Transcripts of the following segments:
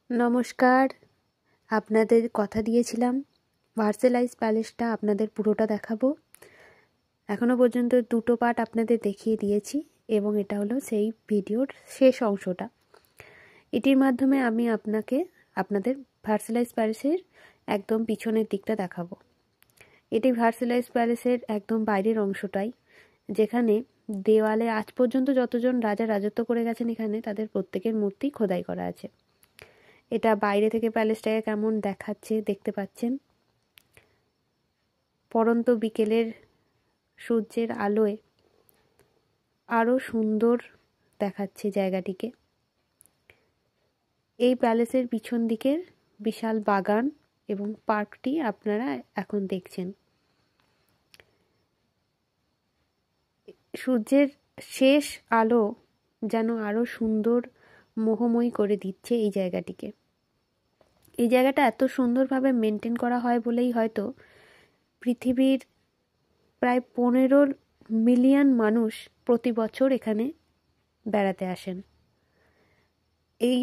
নমস্কার। আপনাদের কথা দিয়েছিলাম ভার্সেলাইজ প্যালেসটা আপনাদের পুরোটা দেখাবো। এখনো পর্যন্ত দুটো পার্ট আপনাদের দেখিয়ে দিয়েছি এবং এটা হলো সেই ভিডিওর শেষ অংশটা। এটির মাধ্যমে আমি আপনাদের ভার্সেলাইজ প্যালেসের একদম পিছনের দিকটা দেখাবো। এটি ভার্সেলাইজ প্যালেসের একদম বাইরের অংশটাই, যেখানে দেওয়ালে আজ পর্যন্ত যতজন রাজা রাজত্ব করে গেছেন এখানে তাদের প্রত্যেকের মূর্তি খোদাই করা আছে। এটা বাইরে থেকে প্যালেসটাকে কেমন দেখাচ্ছে দেখতে পাচ্ছেন। পরন্ত বিকেলের সূর্যের আলোয় আরও সুন্দর দেখাচ্ছে জায়গাটিকে। এই প্যালেসের পিছন দিকের বিশাল বাগান এবং পার্কটি আপনারা এখন দেখছেন। সূর্যের শেষ আলো যেন আরও সুন্দর মোহময়ী করে দিচ্ছে এই জায়গাটিকে। এই জায়গাটা এত সুন্দরভাবে মেনটেন করা হয় বলেই হয়তো পৃথিবীর প্রায় 15 মিলিয়ন মানুষ প্রতি বছর এখানে বেড়াতে আসেন। এই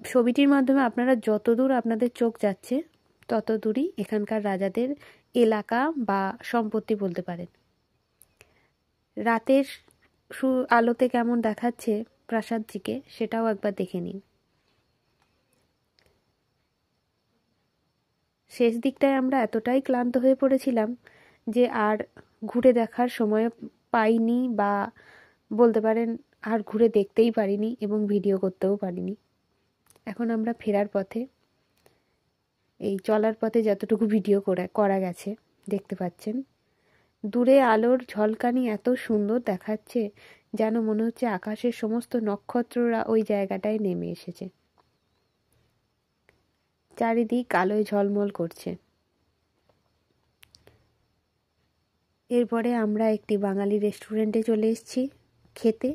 ছবিটির মাধ্যমে আপনারা যতদূর আপনাদের চোখ যাচ্ছে তত দূরই এখানকার রাজাদের এলাকা বা সম্পত্তি বলতে পারেন। রাতের আলোতে কেমন দেখাচ্ছে প্রাসাদটিকে সেটাও একবার দেখে নিন। শেষ দিকটায় আমরা এতটাই ক্লান্ত হয়ে পড়েছিলাম যে আর ঘুরে দেখার সময় পাইনি, বা বলতে পারেন আর ঘুরে দেখতেই পারিনি এবং ভিডিও করতেও পারিনি। এখন আমরা ফেরার পথে, এই চলার পথে যতটুকু ভিডিও করা গেছে দেখতে পাচ্ছেন। দূরে আলোর ঝলকানি এত সুন্দর দেখাচ্ছে যেন মনে হচ্ছে আকাশের সমস্ত নক্ষত্ররা ওই জায়গাটায় নেমে এসেছে। চারিদিক আলোয় ঝলমল করছে। এরপরে আমরা একটি বাঙালি রেস্টুরেন্টে চলে এসেছি খেতে,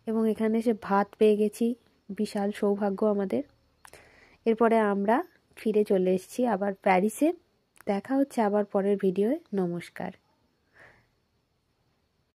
এবং এখানে এসে ভাত পেয়ে গেছি, বিশাল সৌভাগ্য আমাদের। এরপরে আমরা ফিরে চলে এসেছি আবার প্যারিসে। দেখা হচ্ছে আবার পরের ভিডিওয়ে। নমস্কার।